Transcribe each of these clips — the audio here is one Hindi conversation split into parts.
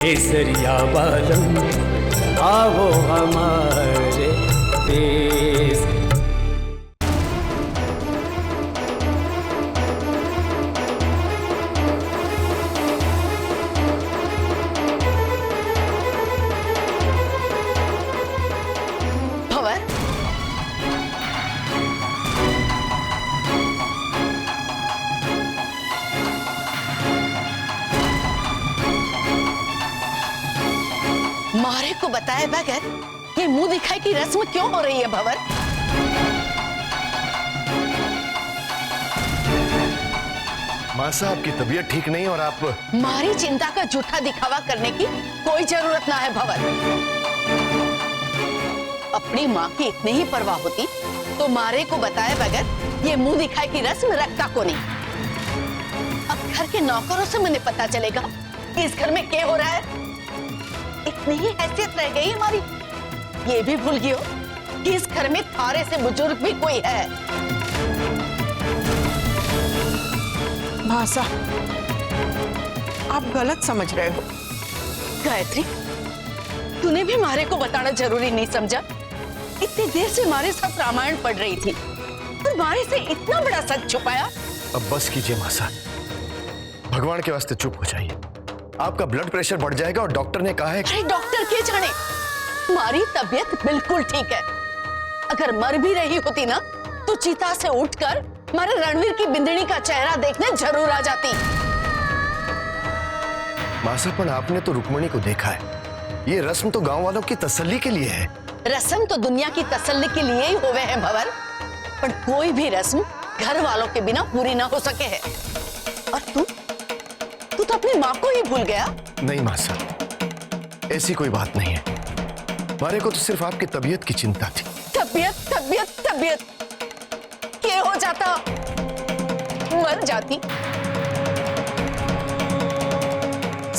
केसरिया बालम आओ हमारे देश। मारे को बताए बगैर ये मुंह दिखाई की रस्म क्यों हो रही है भंवर? माँ साहब की तबीयत ठीक नहीं और आप मारी चिंता का झूठा दिखावा करने की कोई जरूरत ना है भंवर। अपनी माँ की इतनी ही परवाह होती तो मारे को बताए बगैर ये मुंह दिखाई की रस्म रखता को नहीं। अब घर के नौकरों से मुझे पता चलेगा कि इस घर में क्या हो रहा है। इतनी ही हैसियत रह गई हमारी, ये भी भूल गई हो कि इस घर में थारे से बुजुर्ग भी कोई है। भाषा, आप गलत समझ रहे हो। गायत्री, तूने भी मारे को बताना जरूरी नहीं समझा? इतनी देर से हमारे साथ रामायण पढ़ रही थी और मारे से इतना बड़ा सच छुपाया। अब बस कीजिए माँ साहब, भगवान के वास्ते चुप हो जाइए। आपका ब्लड प्रेशर बढ़ जाएगा और डॉक्टर ने कहा है अरे डॉक्टर क्या जाने, हमारी तबीयत बिल्कुल ठीक है। अगर मर भी रही होती ना तो चिता से उठकर हमारे रणवीर की बिंदनी का चेहरा देखने जरूर आ जाती। माँ साहब, पर आपने तो रुक्मणी को देखा है। ये रस्म तो गांव वालों की तसल्ली के लिए है। रस्म तो दुनिया की तसल्ली के लिए ही होवे हैं भंवर, पर कोई भी रस्म घर वालों के बिना पूरी ना हो सके है। और तू तो अपनी माँ को ही भूल गया। नहीं माँ साहब, ऐसी कोई बात नहीं है। मारे को तो सिर्फ आपकी तबीयत की चिंता थी। तबीयत तबीयत तबीयत क्या हो जाता, मर जाती।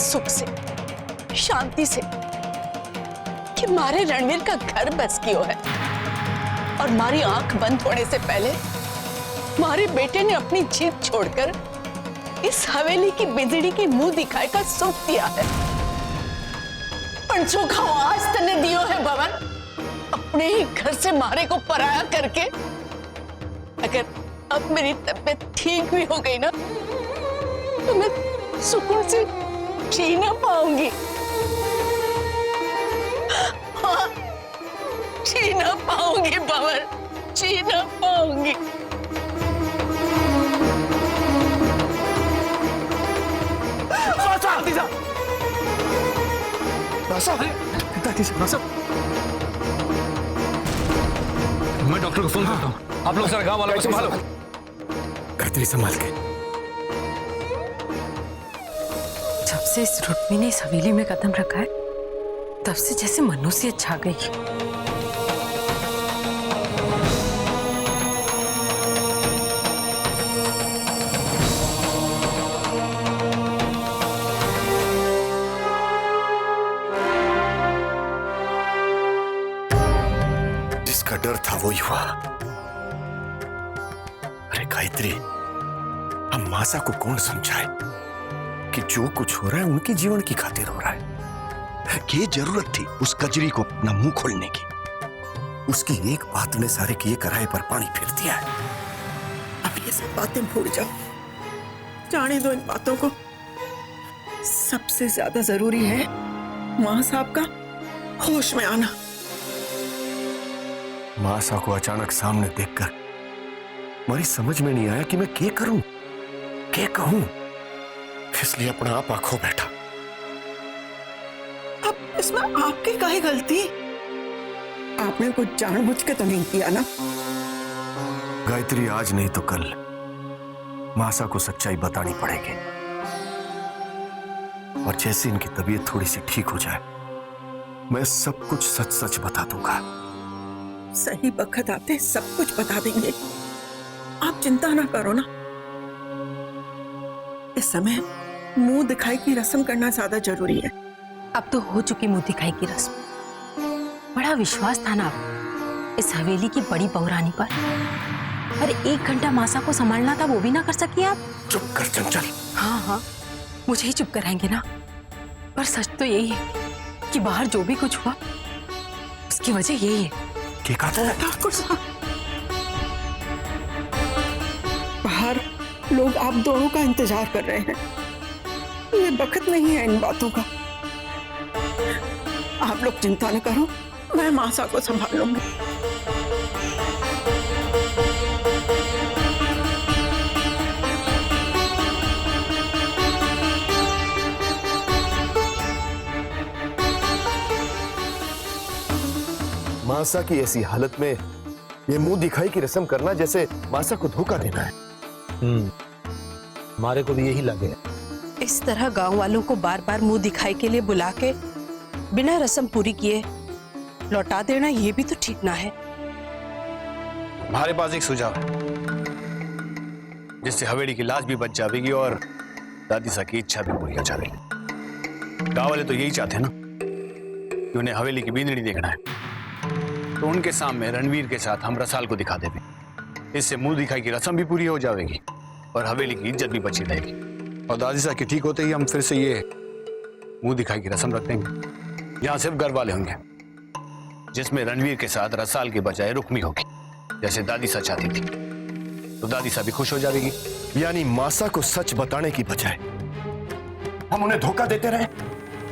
सुख से शांति से कि मारे रणवीर का घर बस क्यों है। और मारी आंख बंद होने से पहले मारे बेटे ने अपनी जीत छोड़कर इस हवेली की बिजली की मुंह दिखाई का सुख दिया है। पंचों का आज तने दियो है भवन, अपने ही घर से मारे को पराया करके। अगर अब मेरी तबीयत ठीक भी हो गई ना तो मैं सुकून से जी ना पाऊंगी। हाँ, जी ना पाऊंगी भवन, जी ना पाऊंगी। मैं डॉक्टर को फोन करता हूँ, आप लोग जरा गांव वालों को संभालो। गायत्री संभाल के। जब से इस रुक्मी ने इस हवेली में कदम रखा है तब से जैसे मनुष्य छा गई। जिसका डर था वो हुआ। अरे गायत्री, हम मासा को कौन समझाए कि जो कुछ हो रहा है उनके जीवन की खातिर हो रहा है। ये जरूरत थी उस कजरी को अपना मुंह खोलने की। उसकी एक बात ने सारे किए कराए पर पानी फिर दिया है। अब ये सब बातें भूल जाओ, जाने दो इन बातों को। सबसे ज्यादा जरूरी है मां साहब का होश में आना। मासा को अचानक सामने देखकर मेरी समझ में नहीं आया कि मैं क्या करूं, क्या कहूं, इसलिए अपना आप खो बैठा। अब इसमें आपकी काहे गलती? आपने कुछ जानबूझ के तो नहीं किया ना? गायत्री, आज नहीं तो कल मासा को सच्चाई बतानी पड़ेगी। और जैसे इनकी तबीयत थोड़ी सी ठीक हो जाए मैं सब कुछ सच सच बता दूंगा। सही वक्त आते सब कुछ बता देंगे, आप चिंता ना करो ना। इस समय मुंह दिखाई की रस्म करना ज्यादा जरूरी है। अब तो हो चुकी मुंह दिखाई की रस्म। बड़ा विश्वास था ना आप इस हवेली की बड़ी बहुरानी पर, पर 1 घंटा मासा को संभालना था वो भी ना कर सकी आप। चुप कर चंचल। हाँ हाँ, मुझे ही चुप कराएंगे ना, पर सच तो यही है कि बाहर जो भी कुछ हुआ उसकी वजह यही है। क्या कहा था? ठाकुर साहब, बाहर लोग आप दोनों का इंतजार कर रहे हैं। ये वक्त नहीं है इन बातों का। आप लोग चिंता न करो, मैं मासा को संभाल लूंगी। मासा की ऐसी हालत में ये मुंह दिखाई की रस्म करना जैसे मासा को धोखा देना है। हमारे को भी यही लगे। इस तरह गांव वालों को बार बार मुंह दिखाई के लिए बुला के बिना रस्म पूरी किए लौटा देना ये भी तो ठीक ना है। हमारे पास एक सुझाव है जिससे हवेली की लाश भी बच जाएगी और दादी सा की इच्छा भी पूरी हो जाएगी। गांव वाले तो यही चाहते हैं ना कि उन्हें हवेली की बींदड़ी देखना है, तो उनके सामने रणवीर के साथ हम रसाल को दिखा देंगे। इससे मुंह दिखाई की रस्म भी पूरी हो जाएगी और हवेली की इज्जत भी बची रहेगी। और दादी साहब के ठीक होते ही हम फिर से ये मुंह दिखाई की रस्म रख देंगे। यहाँ सिर्फ घर वाले होंगे, जिसमें रणवीर के साथ रसाल के बजाय रुक्मी होगी, जैसे दादी सा चाहती थी। तो दादी साहब भी खुश हो जाएगी। यानी मासा को सच बताने की बजाय हम उन्हें धोखा देते रहे।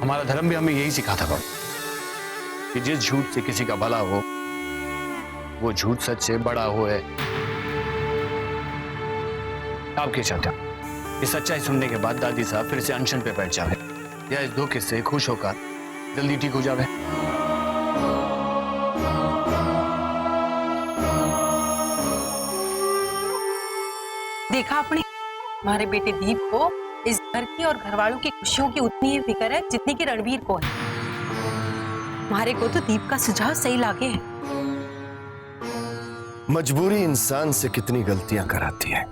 हमारा धर्म भी हमें यही सिखाता था कि जिस झूठ से किसी का भला हो वो झूठ सच से बड़ा हो है। आप क्या चाहते हो? ये सच्चाई सुनने के बाद दादी साहब फिर से अनशन पे बैठ जावे या इस धोखे से खुश होकर जल्दी ठीक हो जावे? देखा आपने, हमारे बेटे दीप को इस घर की और घरवालों की खुशियों की उतनी ही फिक्र है जितनी कि रणवीर को है। हमारे को तो दीप का सुझाव सही लागे है। मजबूरी इंसान से कितनी गलतियां कराती है,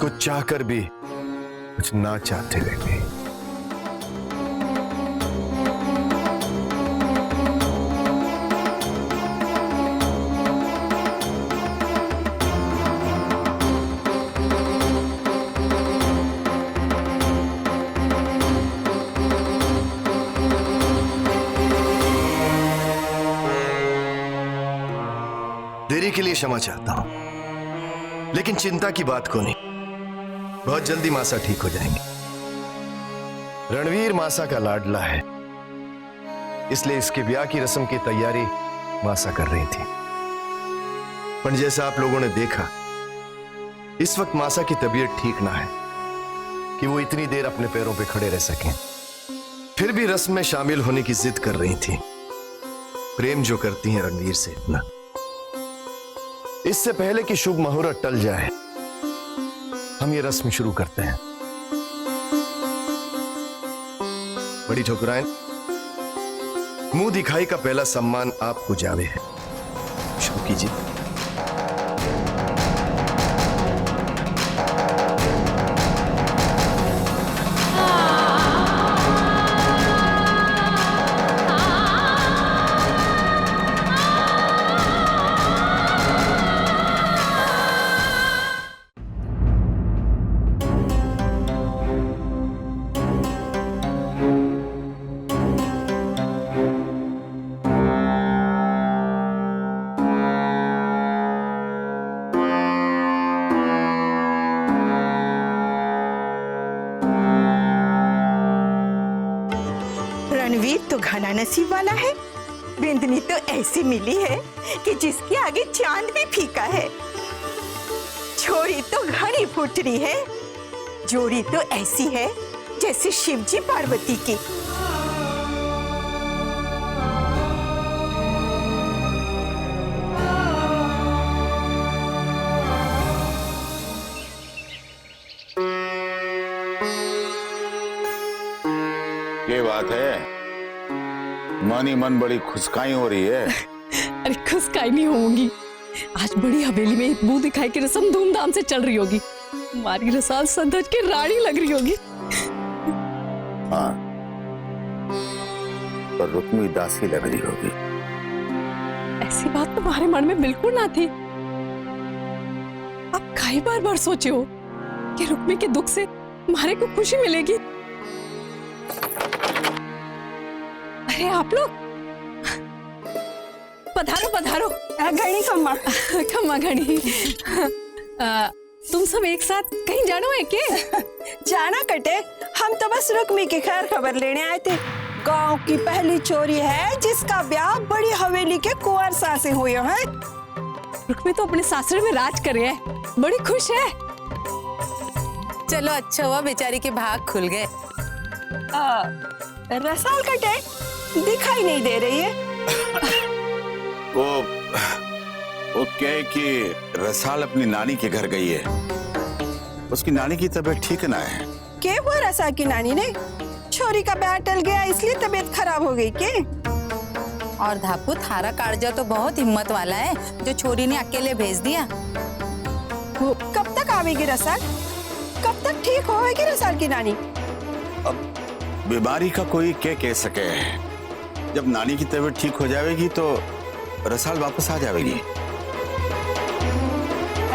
कुछ चाहकर भी कुछ ना चाहते हुए भी। देरी के लिए क्षमा चाहता हूं, लेकिन चिंता की बात को नहीं, बहुत जल्दी मासा ठीक हो जाएंगे। रणवीर मासा का लाडला है, इसलिए इसके ब्याह की रस्म की तैयारी मासा कर रही थी। पर जैसा आप लोगों ने देखा, इस वक्त मासा की तबीयत ठीक ना है कि वो इतनी देर अपने पैरों पे खड़े रह सकें। फिर भी रस्म में शामिल होने की जिद कर रही थी। प्रेम जो करती हैं रणवीर से इतना। इससे पहले कि शुभ मुहूर्त टल जाए, हम ये रस्म शुरू करते हैं। बड़ी ठकुराइन, मुंह दिखाई का पहला सम्मान आपको जावे है, शुरू कीजिए। रणवीर तो घना नसीब वाला है। बिंदनी तो ऐसी मिली है कि जिसके आगे चांद भी फीका है। छोरी तो घड़ी फुटरी है, जोड़ी तो ऐसी है जैसे शिवजी पार्वती की। ये बात है, मन ही मन बड़ी खुशकाई हो रही है। अरे खुशकाई नहीं होंगी, आज बड़ी हवेली में मुंह दिखाई की रस्म धूमधाम से चल रही होगी। हमारी रसाल संदज की रानी लग रही होगी। हाँ, पर रुक्मी दासी लग रही होगी। ऐसी बात तुम्हारे मन में बिल्कुल ना थी। आप कई बार सोचे हो कि रुक्मी के दुख से हमारे को खुशी मिलेगी। अरे आप लोग पधारो पधारो। घड़ी कम्मा। खम्मा घड़ी। तुम सब एक साथ कहीं जानो है क्या? जाना कटे, हम तो बस रुक्मी की खैर खबर लेने आए थे। गांव की पहली चोरी है जिसका ब्याह बड़ी हवेली के कुंवर सा से हुआ है। रुक्मी तो अपने सासरे में राज कर रहे हैं, बड़ी खुश है। चलो अच्छा हुआ बेचारी के भाग खुल गए। रसाल कटे दिखाई नहीं दे रही है। वो कहे कि रसाल अपनी नानी के घर गई है। उसकी नानी की तबीयत ठीक ना है। क्या हुआ रसाल की नानी ने? छोरी का ब्याह टल गया इसलिए तबीयत खराब हो गई के? और धापू थारा काटजा तो बहुत हिम्मत वाला है जो छोरी ने अकेले भेज दिया। कब तक आवेगी रसाल? कब तक ठीक होगी रसाल की नानी? अब बीमारी का कोई क्या कह सके। जब नानी की तबीयत ठीक हो जाएगी तो रसाल वापस आ जाएगी।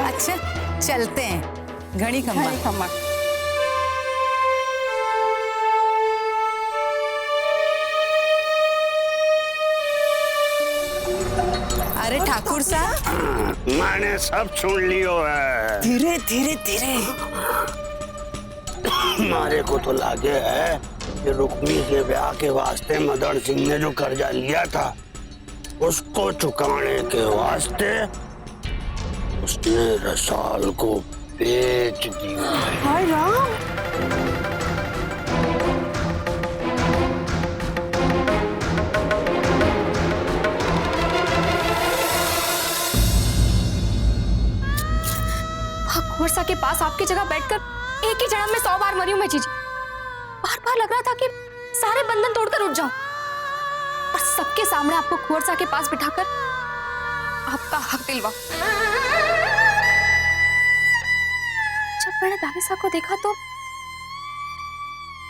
अच्छा चलते हैं। घड़ी खम्मा। अरे ठाकुर साहब, मैंने सब सुन लियो है। धीरे धीरे धीरे। मारे को तो लागे है कि रुक्मी के ब्याह के वास्ते मदन सिंह ने जो कर्जा लिया था उसको चुकाने के वास्ते उसने रसाल को बेच दिया। हाय राम। वर्षा के पास आपकी जगह बैठकर एक ही जन्म में 100 बार मरी हूं मैं जीजी। बार बार लग रहा था कि सारे बंधन तोड़कर उठ जाऊं और सबके सामने आपको कुंवरसा के पास बिठाकर आपका हक दिलवा। जब मैंने दादी साहब को देखा तो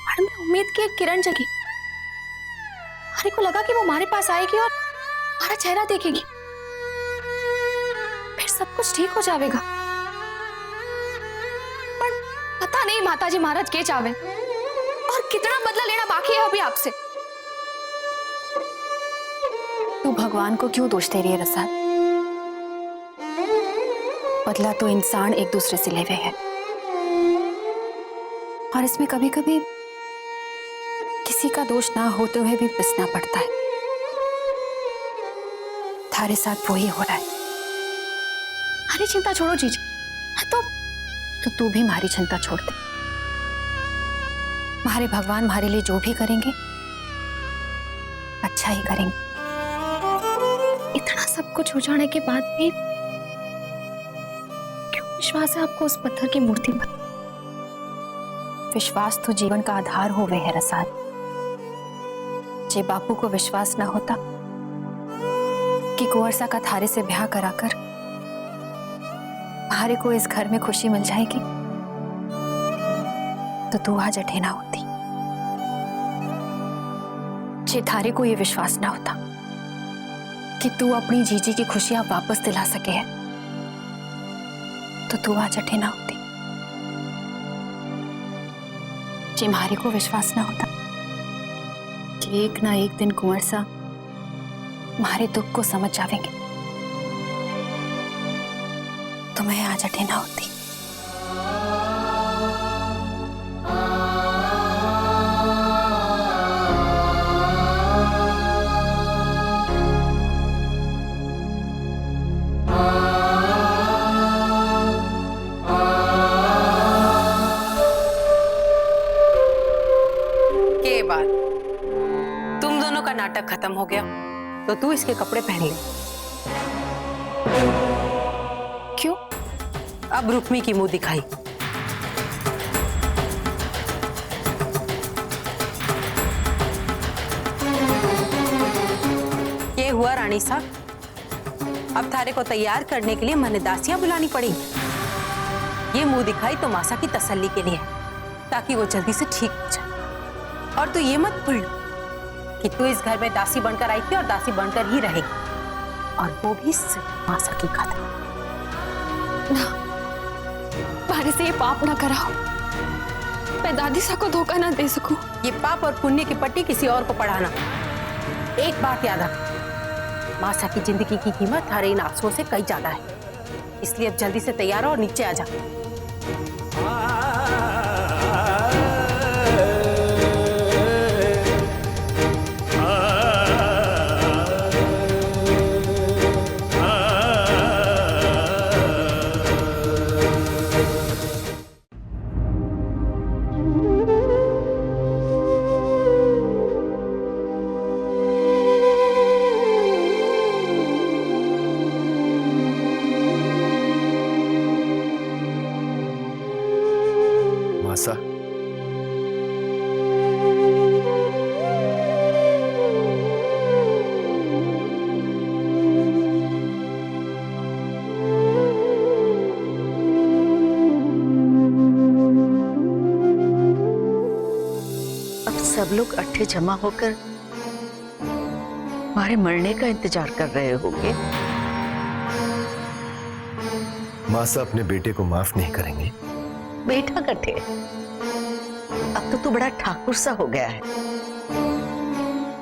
मन में उम्मीद की एक किरण जगी। हमारे को लगा कि वो हमारे पास आएगी और हमारा चेहरा देखेगी, फिर सब कुछ ठीक हो जाएगा। पता नहीं माताजी महाराज के चावे और कितना बदला लेना बाकी है अभी आपसे। तू भगवान को क्यों दोष दे रही है रसाल? बदला तो इंसान एक दूसरे से ले हुए हैं और इसमें कभी कभी किसी का दोष ना होते हुए भी पिसना पड़ता है। थारे साथ वही हो रहा है। अरे चिंता छोड़ो जीजी, तो तू भी हमारी चिंता छोड़ दे। हमारे भगवान हमारे लिए जो भी करेंगे अच्छा ही करेंगे। इतना सब कुछ हो जाने के बाद भी क्यों विश्वास है आपको उस पत्थर की मूर्ति पर? विश्वास तो जीवन का आधार हो गए है रसाल। जे बापू को विश्वास ना होता कि कुंवरसा का थारे से ब्याह कराकर थारे को इस घर में खुशी मिल जाएगी तो तू आज अठेना होती। जे थारे को यह विश्वास ना होता कि तू अपनी जीजी की खुशियां वापस दिला सके है तो तू आज अठेना होती। जे मारे को विश्वास ना होता कि एक ना एक दिन कुंवरसा हमारे दुख को समझ जावेंगे तो मैं आज अठेना होती। के बाद तुम दोनों का नाटक खत्म हो गया तो तू इसके कपड़े पहन ले। क्यों? अब रुक्मी की मुंह दिखाई। ये हुआ रानी साहब, अब थारे को तैयार करने के लिए मने दासियां बुलानी पड़ी। ये मुंह दिखाई तो मासा की तसल्ली के लिए, ताकि वो जल्दी से ठीक हो जाए। और तू ये मत भूल कि तू इस घर में दासी बनकर आई थी और दासी बनकर ही रहेगी, और वो भी सिर्फ मासा की खातिर। ना, बारे से ये पाप ना कराओ। मैं दादी सा को धोखा ना दे सकूं। ये पाप और पुण्य की पट्टी किसी और को पढ़ाना एक बात याद रख, मासा की जिंदगी की कीमत थारे इन आंसुओं से कई ज्यादा है। इसलिए अब जल्दी से तैयार हो और नीचे आ जा। मासा, अब सब लोग अट्ठे जमा होकर हमारे मरने का इंतजार कर रहे होंगे। मासा अपने बेटे को माफ नहीं करेंगे। बेटा कटे, अब तो तू बड़ा ठाकुर सा हो गया है।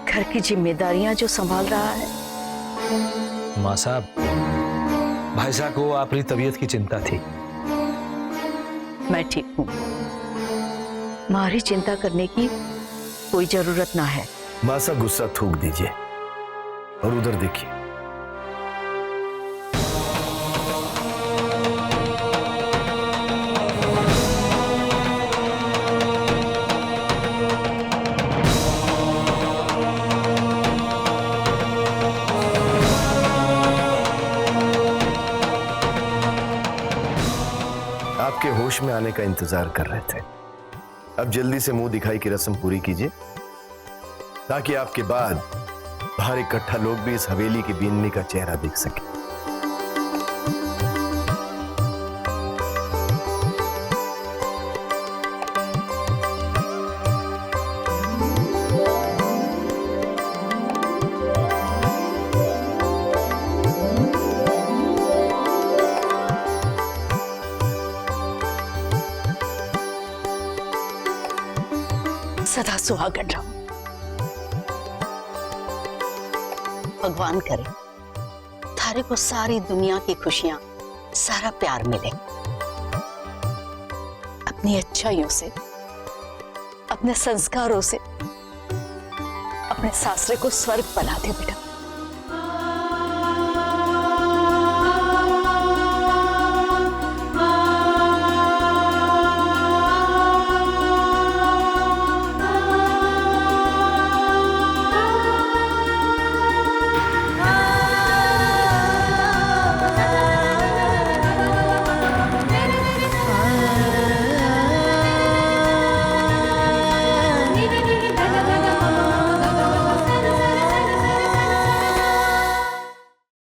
घर की जिम्मेदारियां जो संभाल रहा है। माँ साहब, भाई साहब को आपकी तबीयत की चिंता थी। मैं ठीक हूँ, हमारी चिंता करने की कोई जरूरत ना है। मासा, गुस्सा थूक दीजिए और उधर देखिए। आपके होश में आने का इंतजार कर रहे थे। अब जल्दी से मुंह दिखाई की रस्म पूरी कीजिए, ताकि आपके बाद बाहर इकट्ठा लोग भी इस हवेली की बीननी का चेहरा देख सके। सदा सुहागन रहो। भगवान करे थारे को सारी दुनिया की खुशियां, सारा प्यार मिले। अपनी अच्छाइयों से, अपने संस्कारों से अपने सासरे को स्वर्ग बना दे बेटा।